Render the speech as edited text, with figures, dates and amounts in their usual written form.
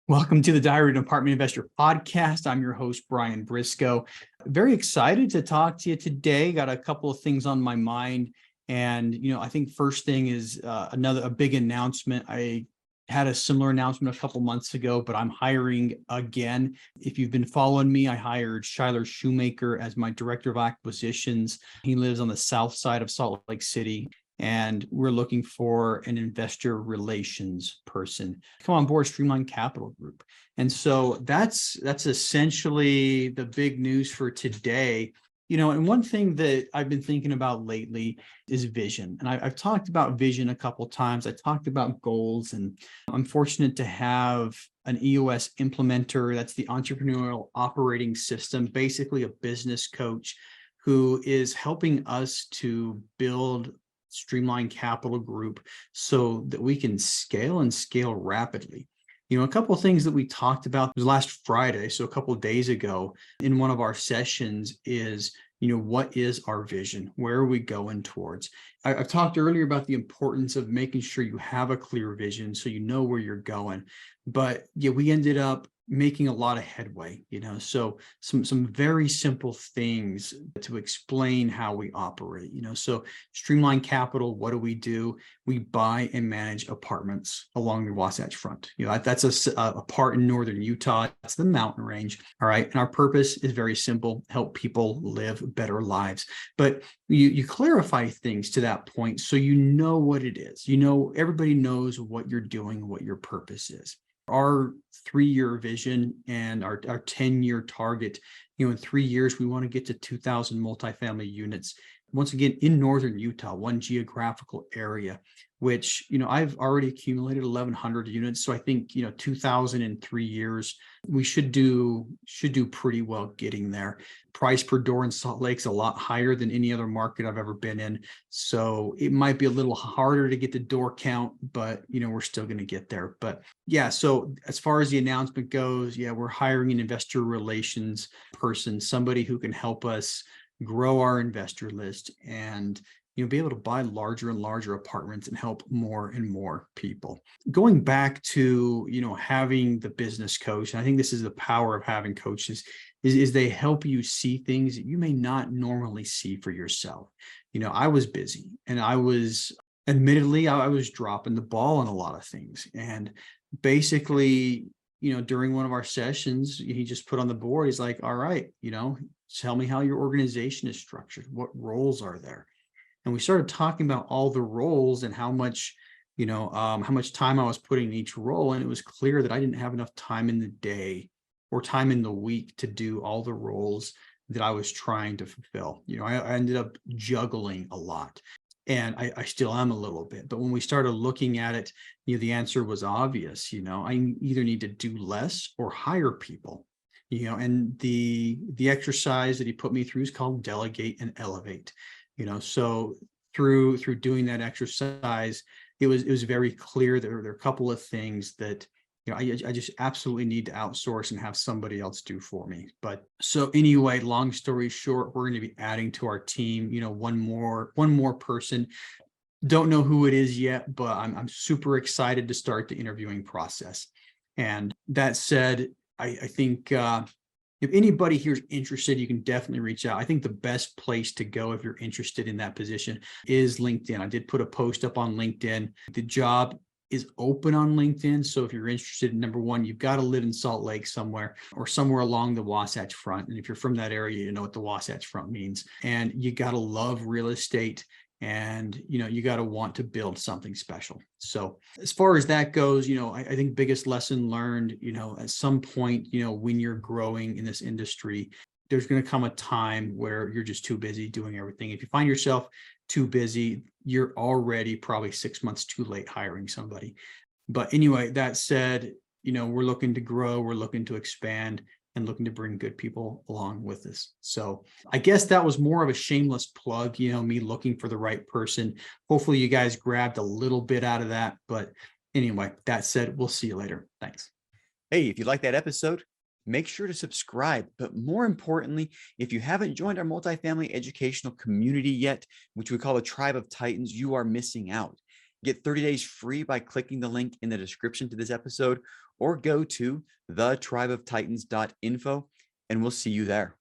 Welcome to the Diary of an Apartment Investor podcast. I'm your host, Brian Briscoe. Very excited to talk to you today. Got a couple of things on my mind. And, I think first thing is a big announcement. I had a similar announcement a couple months ago, but I'm hiring again. If you've been following me, I hired Shyler Shoemaker as my director of acquisitions. He lives on the south side of Salt Lake City. And we're looking for an investor relations person to come on board Streamline Capital Group. And so that's essentially the big news for today. And one thing that I've been thinking about lately is vision. And I've talked about vision a couple of times. I talked about goals, and I'm fortunate to have an EOS implementer. That's the Entrepreneurial Operating System, basically a business coach who is helping us to build Streamline Capital Group so that we can scale and scale rapidly. A couple of things that we talked about last Friday, so a couple of days ago in one of our sessions is, what is our vision? Where are we going towards? I've talked earlier about the importance of making sure you have a clear vision so you know where you're going. But yeah, we ended up making a lot of headway, so some very simple things to explain how we operate. So Streamline Capital, what do? We buy and manage apartments along the Wasatch Front. That's a part in northern Utah. It's the mountain range. All right. And our purpose is very simple: help people live better lives. But you clarify things to that point so you know what it is. Everybody knows what you're doing, what your purpose is. Our 3-year vision and our 10-year target, in 3 years, we want to get to 2,000 multifamily units. Once again, in northern Utah, one geographical area, which, I've already accumulated 1,100 units. So I think, 2,000 in 3 years, we should do pretty well getting there. Price per door in Salt Lake's a lot higher than any other market I've ever been in. So it might be a little harder to get the door count, but, we're still going to get there. But yeah, so as far as the announcement goes, we're hiring an investor relations person, somebody who can help us grow our investor list and be able to buy larger and larger apartments and help more and more people. Going back to having the business coach, and I think this is the power of having coaches, is they help you see things that you may not normally see for yourself. I was busy, and I was dropping the ball on a lot of things. And basically, during one of our sessions, he just put on the board, he's like, all right, tell me how your organization is structured. What roles are there? And we started talking about all the roles and how much time I was putting in each role. And it was clear that I didn't have enough time in the day or time in the week to do all the roles that I was trying to fulfill. I ended up juggling a lot. And I still am a little bit. But when we started looking at it, the answer was obvious. I either need to do less or hire people. And the exercise that he put me through is called Delegate and Elevate. So through doing that exercise, it was very clear that there are a couple of things that I just absolutely need to outsource and have somebody else do for me. But so anyway, long story short, we're going to be adding to our team, one more person. Don't know who it is yet, but I'm super excited to start the interviewing process. And that said, I think if anybody here is interested, you can definitely reach out. I think the best place to go if you're interested in that position is LinkedIn. I did put a post up on LinkedIn. The job is open on LinkedIn. So if you're interested, number one, you've got to live in Salt Lake somewhere or somewhere along the Wasatch Front. And if you're from that area, you know what the Wasatch Front means. And you got to love real estate. And, you got to want to build something special. So as far as that goes, I think biggest lesson learned, at some point, when you're growing in this industry, there's going to come a time where you're just too busy doing everything. If you find yourself too busy, you're already probably 6 months too late hiring somebody. But anyway, that said, we're looking to grow, we're looking to expand, and looking to bring good people along with us. So I guess that was more of a shameless plug, me looking for the right person. Hopefully you guys grabbed a little bit out of that. But anyway, that said, we'll see you later. Thanks. Hey, if you like that episode, make sure to subscribe. But more importantly, if you haven't joined our multifamily educational community yet, which we call a Tribe of Titans, you are missing out. Get 30 days free by clicking the link in the description to this episode, or go to thetribeoftitans.info, and we'll see you there.